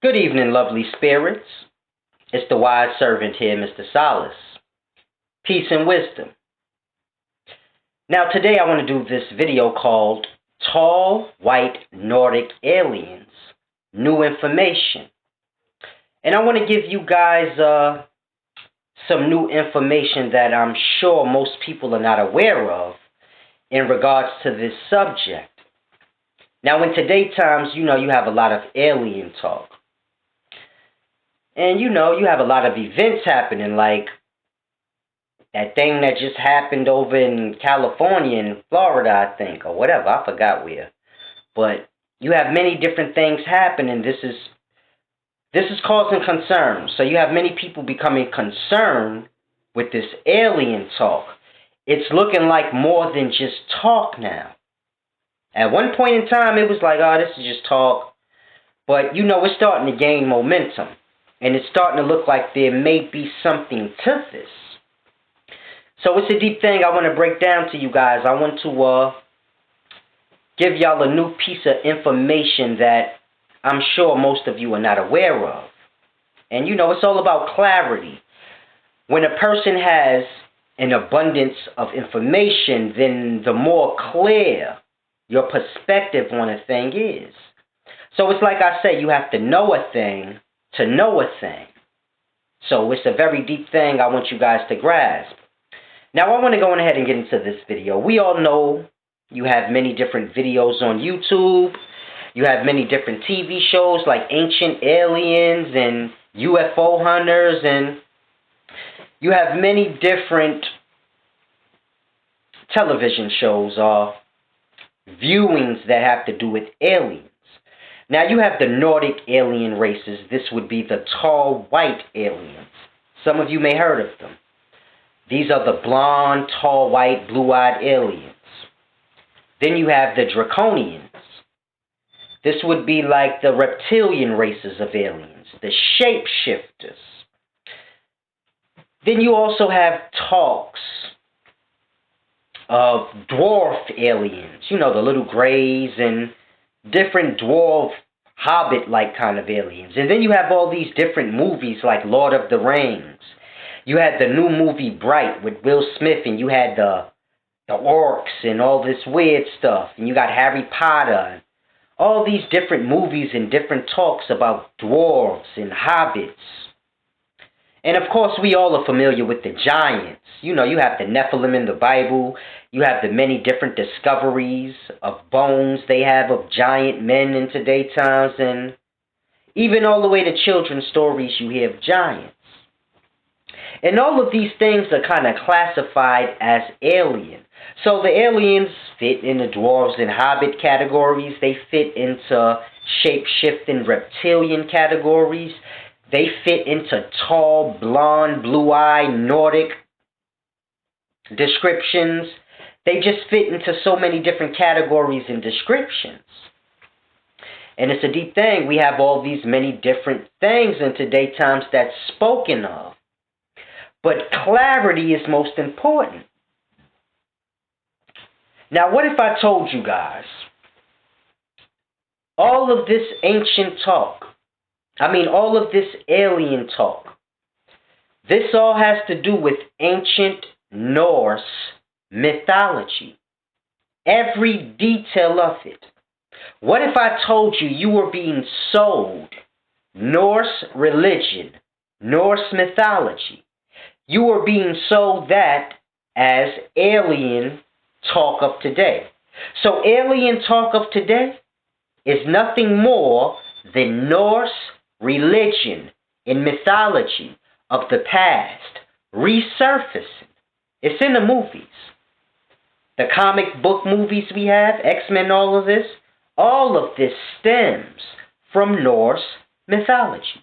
Good evening, lovely spirits. It's the wise servant here, Mr. Solace. Peace and wisdom. Now, today I want to do this video called Tall White Nordic Aliens, New Information. And I want to give you guys some new information that I'm sure most people are not aware of in regards to this subject. Now, in today's times, you have a lot of alien talk. And you have a lot of events happening, like that thing that just happened over in California and Florida, I think, or whatever, I forgot where. But you have many different things happening. This is causing concern. So you have many people becoming concerned with this alien talk. It's looking like more than just talk now. At one point in time, it was like, oh, this is just talk. But, it's starting to gain momentum. And it's starting to look like there may be something to this. So it's a deep thing I want to break down to you guys. I want to give y'all a new piece of information that I'm sure most of you are not aware of. And it's all about clarity. When a person has an abundance of information, then the more clear your perspective on a thing is. So it's like I say, you have to know a thing to know a thing. So it's a very deep thing I want you guys to grasp. Now I want to go ahead and get into this video. We all know you have many different videos on YouTube. You have many different TV shows like Ancient Aliens and UFO Hunters, and you have many different television shows or viewings that have to do with aliens. Now you have the Nordic alien races. This would be the tall white aliens. Some of you may have heard of them. These are the blonde, tall white, blue-eyed aliens. Then you have the Draconians. This would be like the reptilian races of aliens, the shapeshifters. Then you also have talks of dwarf aliens, the little grays and different dwarf, hobbit-like kind of aliens. And then you have all these different movies like Lord of the Rings. You had the new movie Bright with Will Smith, and you had the orcs and all this weird stuff. And you got Harry Potter and all these different movies and different talks about dwarves and hobbits. And of course, we all are familiar with the giants. You have the Nephilim in the Bible. You have the many different discoveries of bones they have of giant men in today's times. And even all the way to children's stories, you hear of giants. And all of these things are kind of classified as alien. So the aliens fit in the dwarves and hobbit categories. They fit into shape-shifting reptilian categories. They fit into tall, blonde, blue-eyed, Nordic descriptions. They just fit into so many different categories and descriptions. And it's a deep thing. We have all these many different things in today's times that's spoken of. But clarity is most important. Now, what if I told you guys all of this ancient talk, all of this alien talk, this all has to do with ancient Norse mythology. Every detail of it. What if I told you you were being sold Norse religion, Norse mythology? You were being sold that as alien talk of today. So alien talk of today is nothing more than Norse religion and mythology of the past resurfacing. It's in the movies. The comic book movies we have, X-Men, all of this stems from Norse mythology.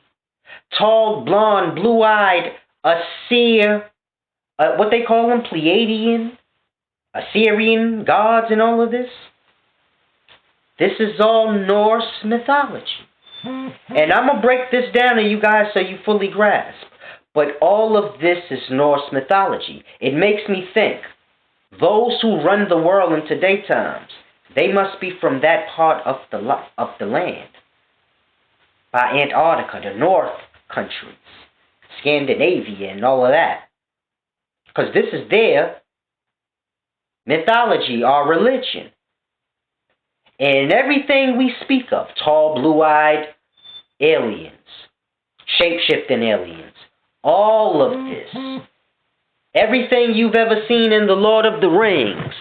Tall, blonde, blue-eyed, what they call them, Pleiadian, Assyrian gods and all of this. This is all Norse mythology. And I'm going to break this down to you guys so you fully grasp. But all of this is Norse mythology. It makes me think, those who run the world in today's times, they must be from that part of the land. by Antarctica, the North countries, Scandinavia, and all of that. Because this is their mythology, our religion. And everything we speak of, tall, blue-eyed aliens, shape-shifting aliens, all of this, everything you've ever seen in The Lord of the Rings,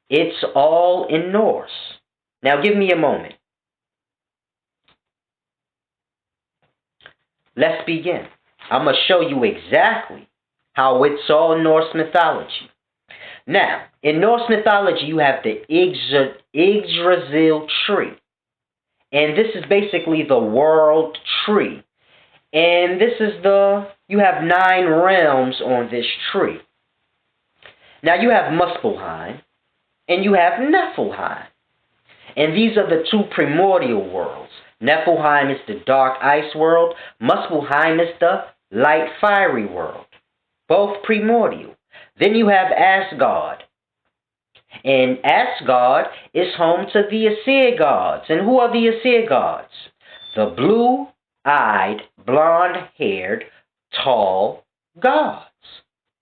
it's all in Norse. Now give me a moment. Let's begin. I'm going to show you exactly how it's all Norse mythology. Now, in Norse mythology, you have the Yggdrasil tree. And this is basically the world tree. And this is you have 9 realms on this tree. Now, you have Muspelheim, and you have Niflheim. And these are the 2 primordial worlds. Niflheim is the dark ice world. Muspelheim is the light fiery world. Both primordial. Then you have Asgard. And Asgard is home to the Aesir gods. And who are the Aesir gods? The blue-eyed, blonde-haired, tall gods.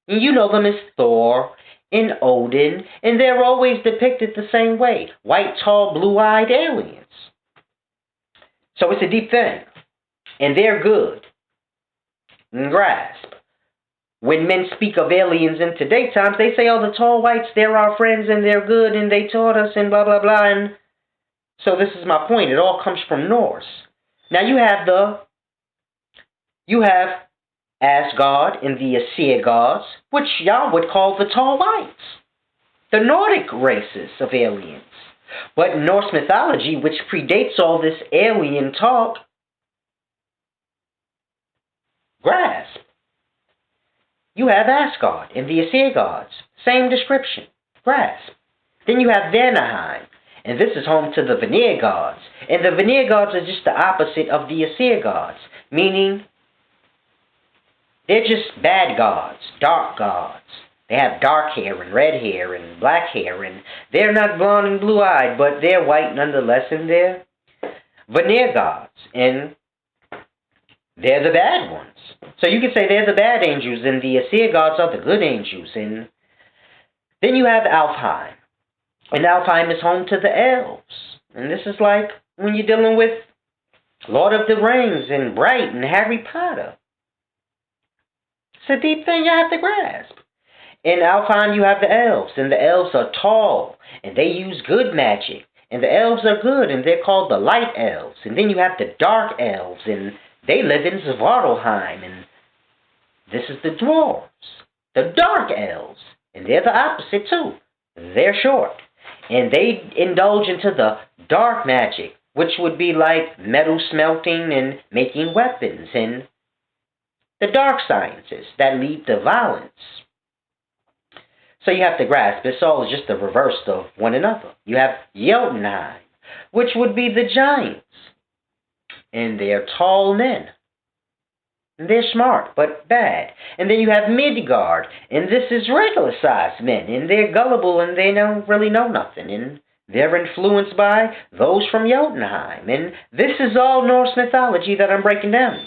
And you know them as Thor and Odin, and they're always depicted the same way. White, tall, blue-eyed aliens. So it's a deep thing. And they're good. And grasp. When men speak of aliens in today's times, they say, oh, the tall whites, they're our friends and they're good and they taught us and blah, blah, blah. And so this is my point. It all comes from Norse. Now you have Asgard and the Aesir gods, which y'all would call the tall whites. The Nordic races of aliens. But in Norse mythology, which predates all this alien talk, grasp. You have Asgard and the Aesir gods. Same description. Grasp. Then you have Vanaheim. And this is home to the Vanir gods. And the Vanir gods are just the opposite of the Aesir gods. Meaning, they're just bad gods. Dark gods. They have dark hair and red hair and black hair. And they're not blonde and blue-eyed, but they're white nonetheless. And they're Vanir gods. And they're the bad ones. So you could say they're the bad angels and the Aesir gods are the good angels. And then you have Alfheim. And Alfheim is home to the elves. And this is like when you're dealing with Lord of the Rings and Bright and Harry Potter. It's a deep thing you have to grasp. In Alfheim you have the elves. And the elves are tall. And they use good magic. And the elves are good. And they're called the light elves. And then you have the dark elves. And they live in Svartalfheim, and this is the dwarves, the dark elves, and they're the opposite too. They're short, and they indulge into the dark magic, which would be like metal smelting and making weapons, and the dark sciences that lead to violence. So you have to grasp, it's all just the reverse of one another. You have Jotunheim, which would be the giants. And they're tall men. And they're smart, but bad. And then you have Midgard, and this is regular-sized men, and they're gullible, and they don't really know nothing, and they're influenced by those from Jotunheim. And this is all Norse mythology that I'm breaking down.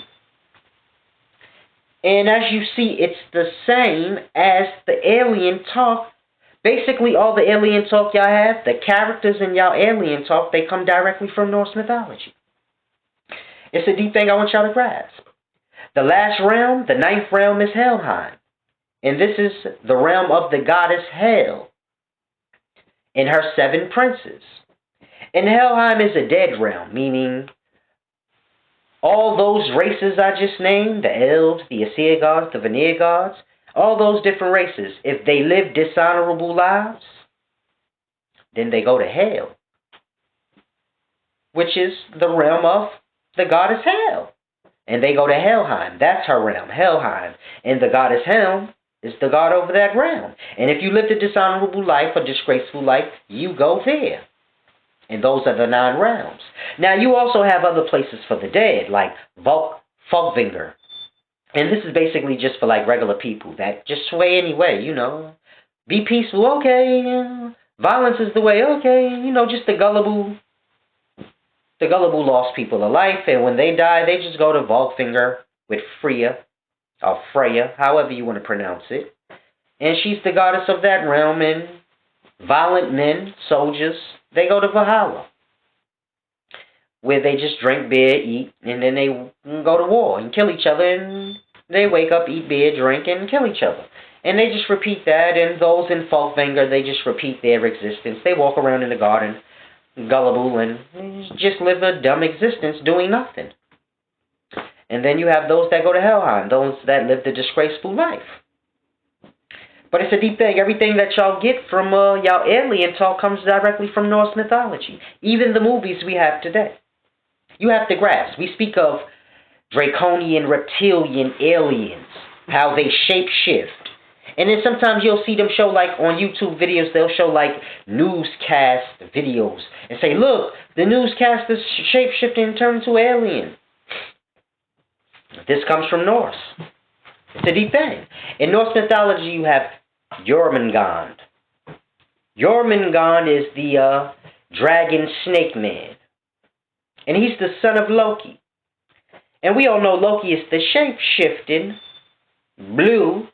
And as you see, it's the same as the alien talk. Basically, all the alien talk y'all have, the characters in y'all alien talk, they come directly from Norse mythology. It's a deep thing I want y'all to grasp. The last realm, the 9th realm, is Helheim. And this is the realm of the goddess Hel and her 7 princes. And Helheim is a dead realm, meaning all those races I just named, the elves, the Aesir gods, the Vanir gods, all those different races, if they live dishonorable lives, then they go to hell, which is the realm of the goddess Hel. And they go to Helheim. That's her realm, Helheim. And the goddess Hel is the god over that realm. And if you lived a dishonorable life, a disgraceful life, you go there. And those are the 9 realms. Now, you also have other places for the dead, like Folkvinger. And this is basically just for like regular people that just sway anyway, you know. Be peaceful, okay. Violence is the way, okay. You know, just the The gullible lost people of life, and when they die, they just go to Volkfinger with Freya, or Freya, however you want to pronounce it. And she's the goddess of that realm, and violent men, soldiers, they go to Valhalla, where they just drink beer, eat, and then they go to war and kill each other, and they wake up, eat beer, drink, and kill each other. And they just repeat that, and those in Folkvanger, they just repeat their existence. They walk around in the garden, gullible, and just live a dumb existence doing nothing. And then you have those that go to Helheim, those that live the disgraceful life. But it's a deep thing. Everything that y'all get from y'all alien talk comes directly from Norse mythology. Even the movies we have today. You have to grasp. We speak of draconian, reptilian aliens, how they shape-shift. And then sometimes you'll see them show, like, on YouTube videos, they'll show, like, newscast videos and say, look, the newscaster's shape-shifting and turned into an alien. This comes from Norse. It's a deep thing. In Norse mythology, you have Jormungand. Jormungand is the dragon snake man. And he's the son of Loki. And we all know Loki is the shape-shifting, blue,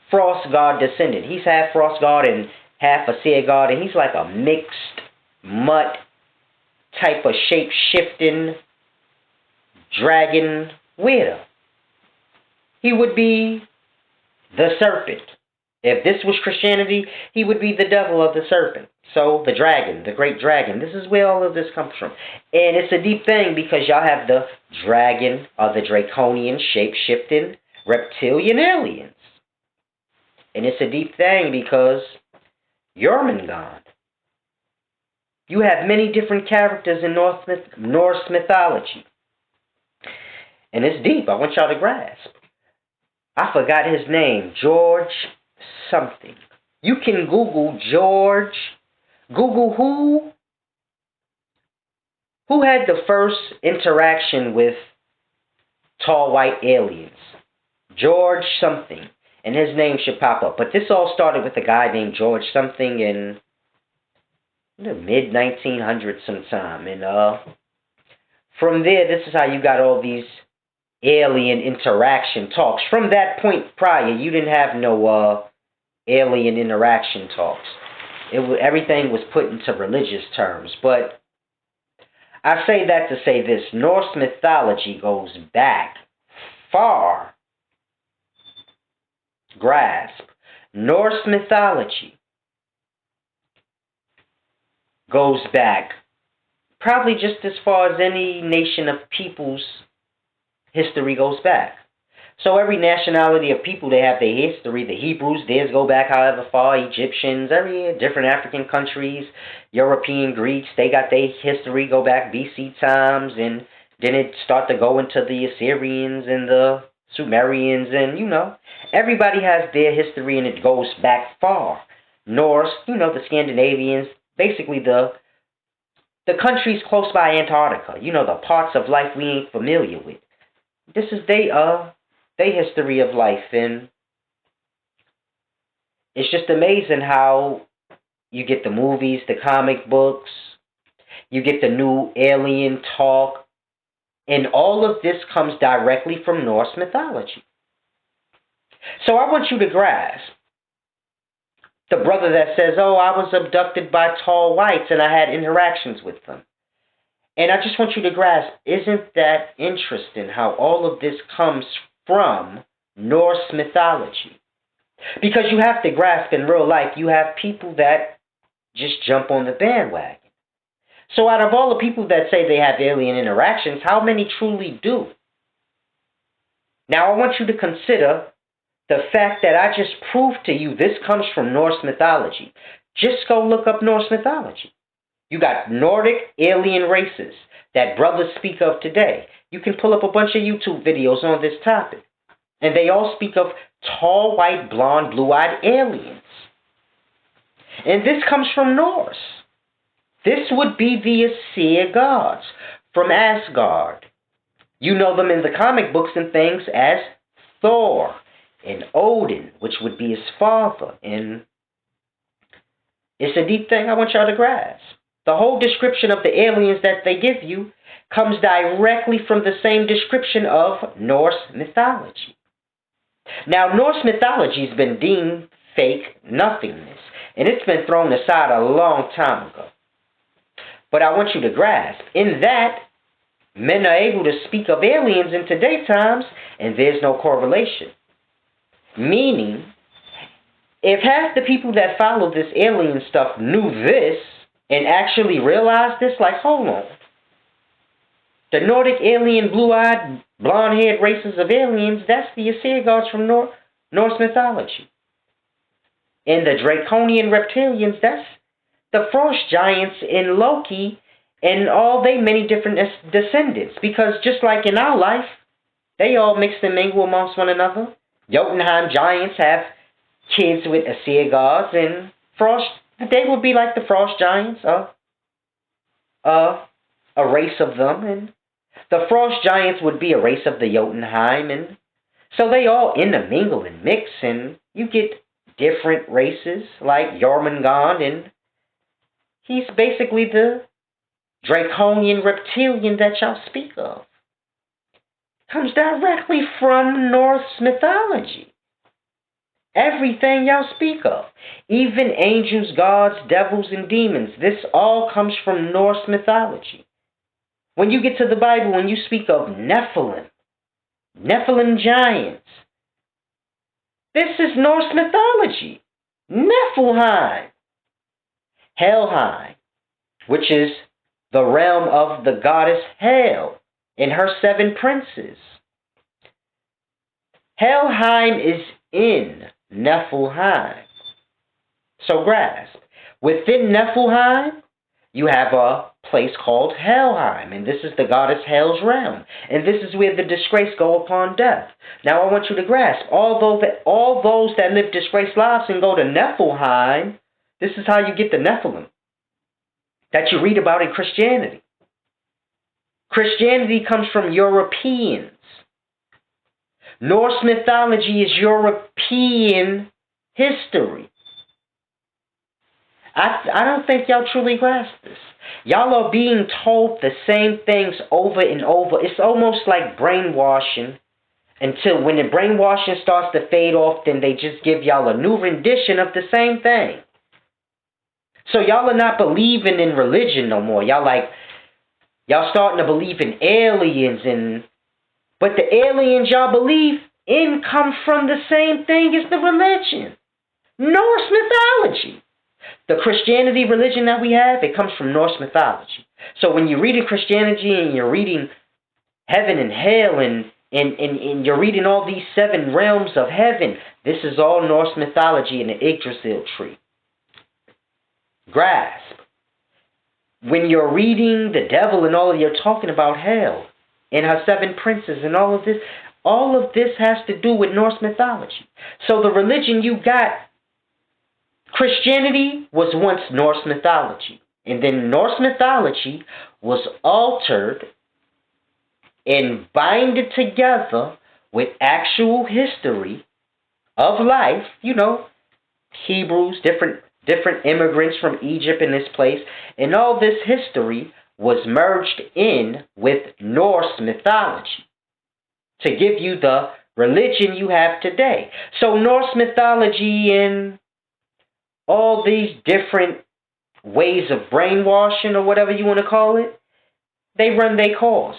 frost god descendant. He's half frost god and half a sea god, and he's like a mixed mutt type of shape-shifting dragon weirdo. He would be the serpent. If this was Christianity, he would be the devil of the serpent. So, the dragon, the great dragon. This is where all of this comes from. And it's a deep thing because y'all have the dragon or the draconian shape-shifting reptilian aliens. And it's a deep thing because Jormungand. You have many different characters in Norse mythology. And it's deep. I want y'all to grasp. I forgot his name. George something. You can Google George. Google who had the first interaction with tall white aliens. George something. And his name should pop up. But this all started with a guy named George something in the mid-1900s sometime. And from there, this is how you got all these alien interaction talks. From that point prior, you didn't have no alien interaction talks. Everything was put into religious terms. But I say that to say this. Norse mythology goes back far. Grasp. Norse mythology goes back probably just as far as any nation of people's history goes back. So every nationality of people, they have their history. The Hebrews, theirs go back however far. Egyptians, every different African countries, European Greeks, they got their history go back BC times, and then it start to go into the Assyrians and the Sumerians, and everybody has their history, and it goes back far. Norse, the Scandinavians, basically the countries close by Antarctica, the parts of life we ain't familiar with. This is their history of life, and it's just amazing how you get the movies, the comic books, you get the new alien talk, and all of this comes directly from Norse mythology. So I want you to grasp the brother that says, oh, I was abducted by tall whites and I had interactions with them. And I just want you to grasp, isn't that interesting how all of this comes from Norse mythology? Because you have to grasp in real life, you have people that just jump on the bandwagon. So out of all the people that say they have alien interactions, how many truly do? Now I want you to consider the fact that I just proved to you this comes from Norse mythology. Just go look up Norse mythology. You got Nordic alien races that brothers speak of today. You can pull up a bunch of YouTube videos on this topic. And they all speak of tall, white, blonde, blue-eyed aliens. And this comes from Norse. This would be the Asir gods from Asgard. You know them in the comic books and things as Thor and Odin, which would be his father. And it's a deep thing I want y'all to grasp. The whole description of the aliens that they give you comes directly from the same description of Norse mythology. Now, Norse mythology has been deemed fake nothingness, and it's been thrown aside a long time ago. But I want you to grasp, in that, men are able to speak of aliens in today's times, and there's no correlation. Meaning, if half the people that follow this alien stuff knew this, and actually realized this, like, hold on. The Nordic alien, blue-eyed, blonde-haired races of aliens, that's the Aesir gods from Norse mythology. And the draconian reptilians, that's the frost giants in Loki and all they many different descendants. Because just like in our life, they all mix and mingle amongst one another. Jotunheim giants have kids with Aesir gods, and they would be like the frost giants, a race of them, and the frost giants would be a race of the Jotunheim, and so they all intermingle and mix, and you get different races like Jormungand, and he's basically the draconian reptilian that y'all speak of. Comes directly from Norse mythology. Everything y'all speak of, even angels, gods, devils, and demons, this all comes from Norse mythology. When you get to the Bible, when you speak of Nephilim giants, this is Norse mythology. Niflheim, Helheim, which is the realm of the goddess Hel and her 7 princes. Helheim is in Niflheim. So grasp, within Niflheim, you have a place called Helheim, and this is the goddess Hel's realm, and this is where the disgrace go upon death. Now I want you to grasp, although all those that live disgraced lives and go to Niflheim, this is how you get the Nephilim that you read about in Christianity. Christianity comes from Europeans. Norse mythology is European history. I don't think y'all truly grasp this. Y'all are being told the same things over and over. It's almost like brainwashing, until when the brainwashing starts to fade off, then they just give y'all a new rendition of the same thing. So y'all are not believing in religion no more. Y'all starting to believe in aliens, but the aliens y'all believe in come from the same thing as the religion. Norse mythology. The Christianity religion that we have, it comes from Norse mythology. So when you're reading Christianity and you're reading heaven and hell and you're reading all these 7 realms of heaven, this is all Norse mythology in the Yggdrasil tree. Grasp. When you're reading the devil and all of you're talking about hell and her 7 princes and all of this has to do with Norse mythology. So the religion you got, Christianity was once Norse mythology, and then Norse mythology was altered and binded together with actual history of life, Hebrews, different immigrants from Egypt in this place, and all this history was merged in with Norse mythology to give you the religion you have today. So Norse mythology and all these different ways of brainwashing or whatever you want to call it, they run their course.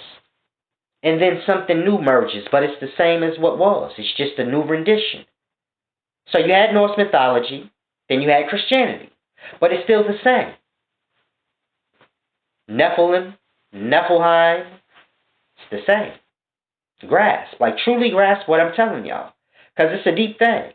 And then something new merges, but it's the same as what was. It's just a new rendition. So you had Norse mythology, then you had Christianity, but it's still the same. Nephilim, Niflheim, it's the same. Grasp, truly grasp what I'm telling y'all, because it's a deep thing.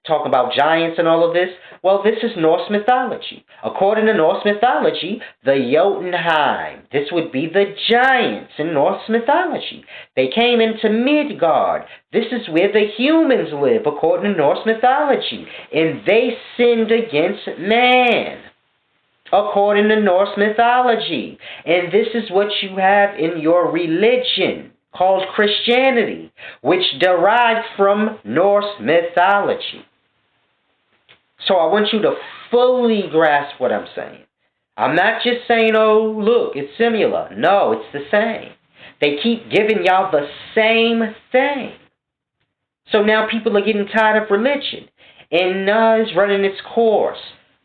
Talk about giants and all of this. Well, this is Norse mythology. According to Norse mythology, the Jotunheim, this would be the giants in Norse mythology. They came into Midgard. This is where the humans live, according to Norse mythology. And they sinned against man, according to Norse mythology. And this is what you have in your religion, called Christianity, which derived from Norse mythology. So I want you to fully grasp what I'm saying. I'm not just saying, oh, look, it's similar. No, it's the same. They keep giving y'all the same thing. So now people are getting tired of religion. And it's running its course.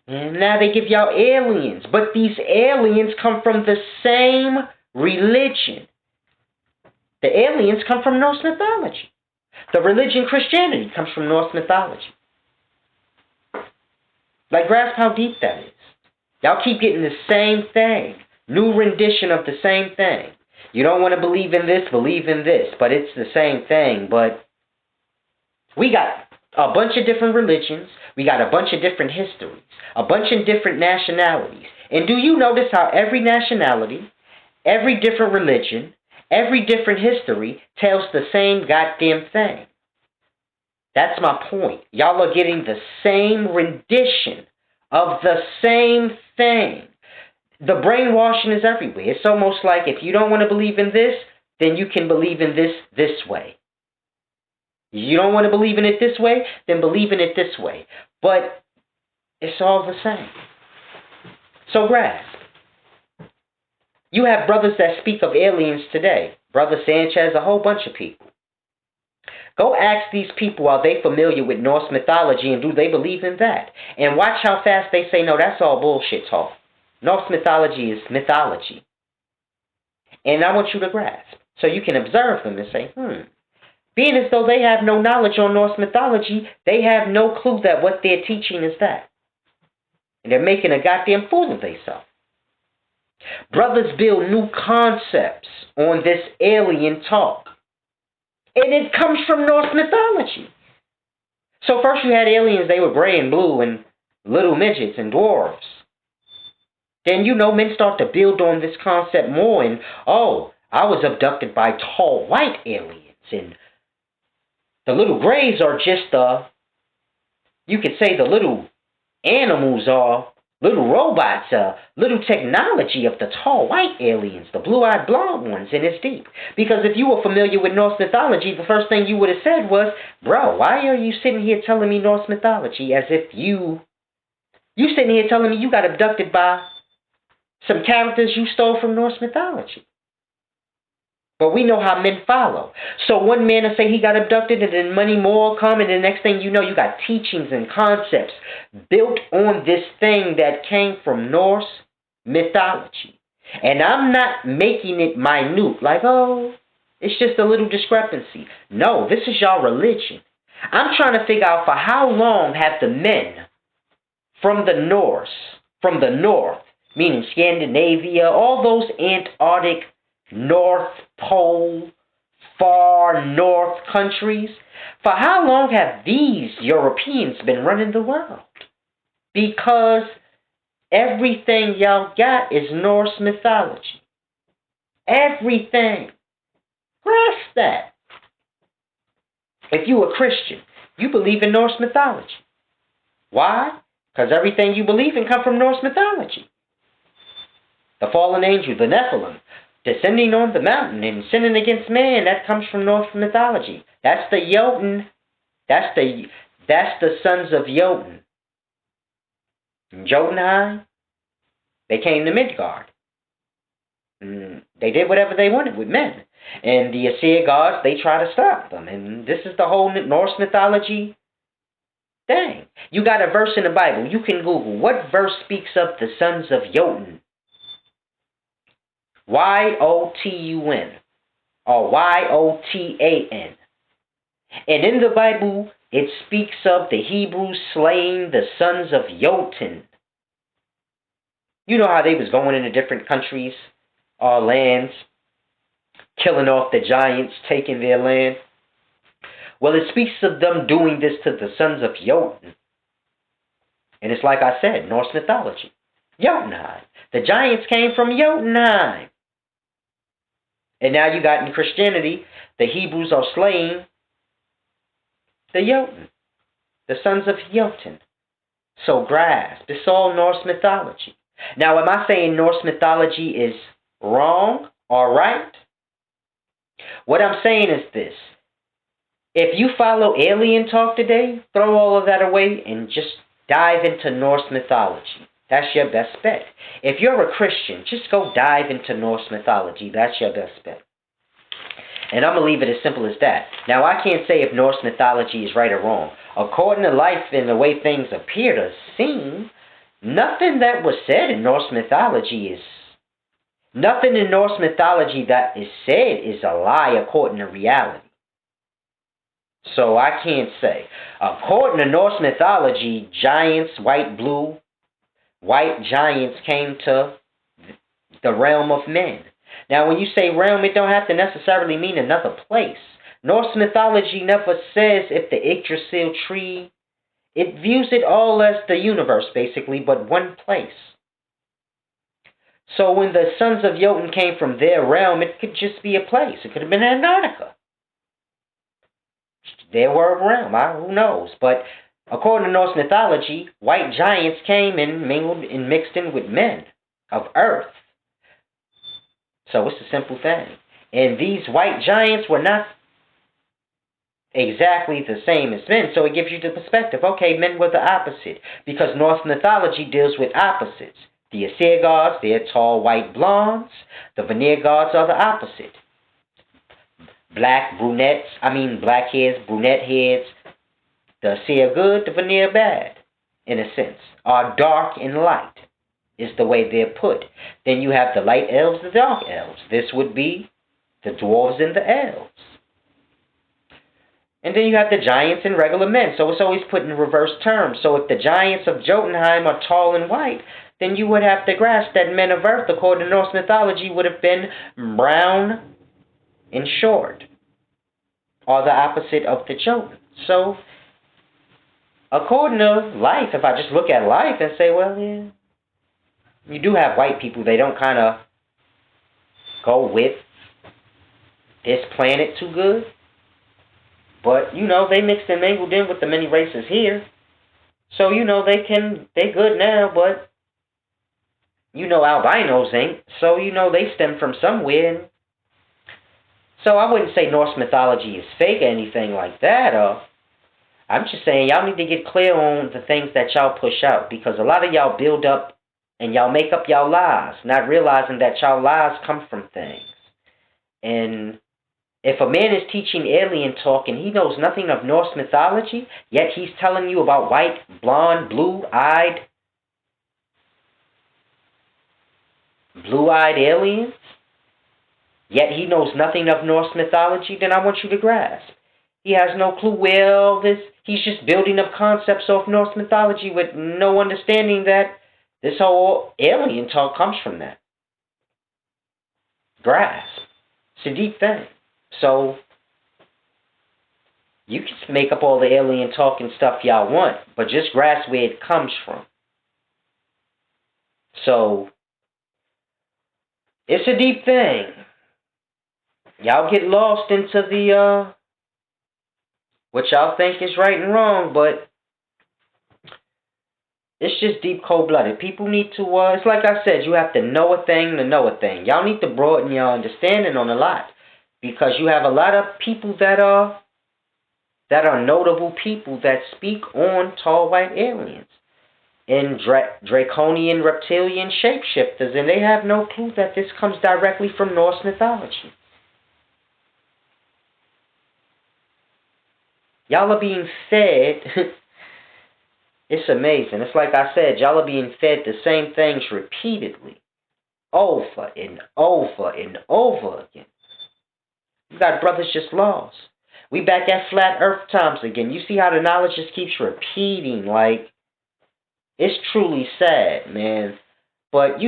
And now they give y'all aliens. But these aliens come from the same religion. The aliens come from Norse mythology. The religion Christianity comes from Norse mythology. Like, grasp how deep that is. Y'all keep getting the same thing. New rendition of the same thing. You don't want to believe in this, believe in this. But it's the same thing. But we got a bunch of different religions. We got a bunch of different histories. A bunch of different nationalities. And do you notice how every nationality, every different religion, every different history tells the same goddamn thing? That's my point. Y'all are getting the same rendition of the same thing. The brainwashing is everywhere. It's almost like if you don't want to believe in this, then you can believe in this way. You don't want to believe in it this way, then believe in it this way. But it's all the same. So grasp. You have brothers that speak of aliens today. Brother Sanchez, a whole bunch of people. Go ask these people, are they familiar with Norse mythology and do they believe in that? And watch how fast they say, no, that's all bullshit talk. Norse mythology is mythology. And I want you to grasp. So you can observe them and say, being as though they have no knowledge on Norse mythology, they have no clue that what they're teaching is that. And they're making a goddamn fool of themselves. Brothers build new concepts on this alien talk. And it comes from Norse mythology. So first you had aliens, they were gray and blue and little midgets and dwarves. Then, men start to build on this concept more and, I was abducted by tall white aliens. And the little grays are just you could say the little animals are little robots, little technology of the tall white aliens, the blue-eyed blonde ones, and it's deep. Because if you were familiar with Norse mythology, the first thing you would have said was, bro, why are you sitting here telling me Norse mythology as if you sitting here telling me you got abducted by some characters you stole from Norse mythology. But we know how men follow. So one man will say he got abducted and then many more come, and the next thing you know, you got teachings and concepts built on this thing that came from Norse mythology. And I'm not making it minute, like, it's just a little discrepancy. No, this is y'all religion. I'm trying to figure out for how long have the men from the Norse, from the north, meaning Scandinavia, all those Antarctic, North Pole, far north countries, for how long have these Europeans been running the world? Because everything y'all got is Norse mythology. Everything. Grasp that. If you a Christian, you believe in Norse mythology. Why? Because everything you believe in comes from Norse mythology. The fallen angel, the Nephilim, descending on the mountain and sinning against man, that comes from Norse mythology. That's the Jotun. That's the sons of Jotun. In Jotunheim, they came to Midgard. They did whatever they wanted with men. And the Asir gods, they try to stop them. And this is the whole Norse mythology thing. You got a verse in the Bible. You can Google. What verse speaks of the sons of Jotun? Y-O-T-U-N. Or Y-O-T-A-N. And in the Bible, it speaks of the Hebrews slaying the sons of Jotun. You know how they was going into different countries or lands, killing off the giants, taking their land. Well, it speaks of them doing this to the sons of Jotun. And it's like I said, Norse mythology. Jotunheim. The giants came from Jotunheim. And now you got in Christianity, the Hebrews are slaying the Jotun, the sons of Jotun. So grasp, it's all Norse mythology. Now, am I saying Norse mythology is wrong or right? What I'm saying is this. If you follow alien talk today, throw all of that away and just dive into Norse mythology. That's your best bet. If you're a Christian, just go dive into Norse mythology. That's your best bet. And I'm going to leave it as simple as that. Now, I can't say if Norse mythology is right or wrong. According to life and the way things appear to seem, nothing that was said in Norse mythology is... Nothing in Norse mythology that is said is a lie according to reality. So I can't say. According to Norse mythology, giants, white giants came to the realm of men. Now, when you say realm, it don't have to necessarily mean another place. Norse mythology never says if the Yggdrasil tree, it views it all as the universe, basically, but one place. So when the sons of Jotun came from their realm, it could just be a place. It could have been Antarctica. Their word realm, who knows? But according to Norse mythology, white giants came and mingled and mixed in with men of earth. So it's a simple thing. And these white giants were not exactly the same as men, so it gives you the perspective. Okay, men were the opposite, because Norse mythology deals with opposites. The Aesir gods, they're tall, white, blondes. The Vanir gods are the opposite. Black hairs, brunette heads. The Aesir good, the Vanir bad, in a sense. Are dark and light, is the way they're put. Then you have the light elves, the dark elves. This would be the dwarves and the elves. And then you have the giants and regular men. So it's always put in reverse terms. So if the giants of Jotunheim are tall and white, then you would have to grasp that men of earth, according to Norse mythology, would have been brown and short, or the opposite of the Jotun. So, according to life, if I just look at life and say, well, yeah, you do have white people, they don't kind of go with this planet too good. But, they mixed and mingled in with the many races here. So, they good now, but, albinos ain't. So, they stem from somewhere. So, I wouldn't say Norse mythology is fake or anything like that. I'm just saying y'all need to get clear on the things that y'all push out. Because a lot of y'all build up and y'all make up y'all lies, not realizing that y'all lies come from things. And if a man is teaching alien talk and he knows nothing of Norse mythology, yet he's telling you about white, blonde, blue-eyed aliens, yet he knows nothing of Norse mythology, then I want you to grasp. He has no clue where all this, he's just building up concepts off Norse mythology with no understanding that this whole alien talk comes from that. Grasp. It's a deep thing. So, you can make up all the alien talk and stuff y'all want, but just grasp where it comes from. So, it's a deep thing. Y'all get lost into the, what y'all think is right and wrong, but it's just deep cold-blooded. People need to, it's like I said, you have to know a thing to know a thing. Y'all need to broaden your understanding on a lot. Because you have a lot of people that are notable people that speak on tall white aliens and draconian reptilian shapeshifters, and they have no clue that this comes directly from Norse mythology. Y'all are being fed. It's amazing. It's like I said, y'all are being fed the same things repeatedly, over and over and over again. You got brothers just lost. We back at flat earth times again. You see how the knowledge just keeps repeating. Like, it's truly sad, man. But,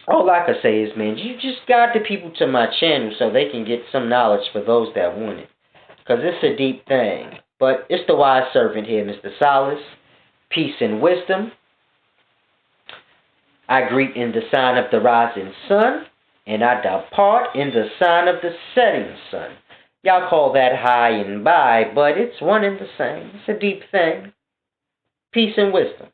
all I can say is, man, you just guide the people to my channel so they can get some knowledge for those that want it. Because it's a deep thing. But it's the wise servant here, Mr. Solace. Peace and wisdom. I greet in the sign of the rising sun. And I depart in the sign of the setting sun. Y'all call that high and by, but it's one and the same. It's a deep thing. Peace and wisdom.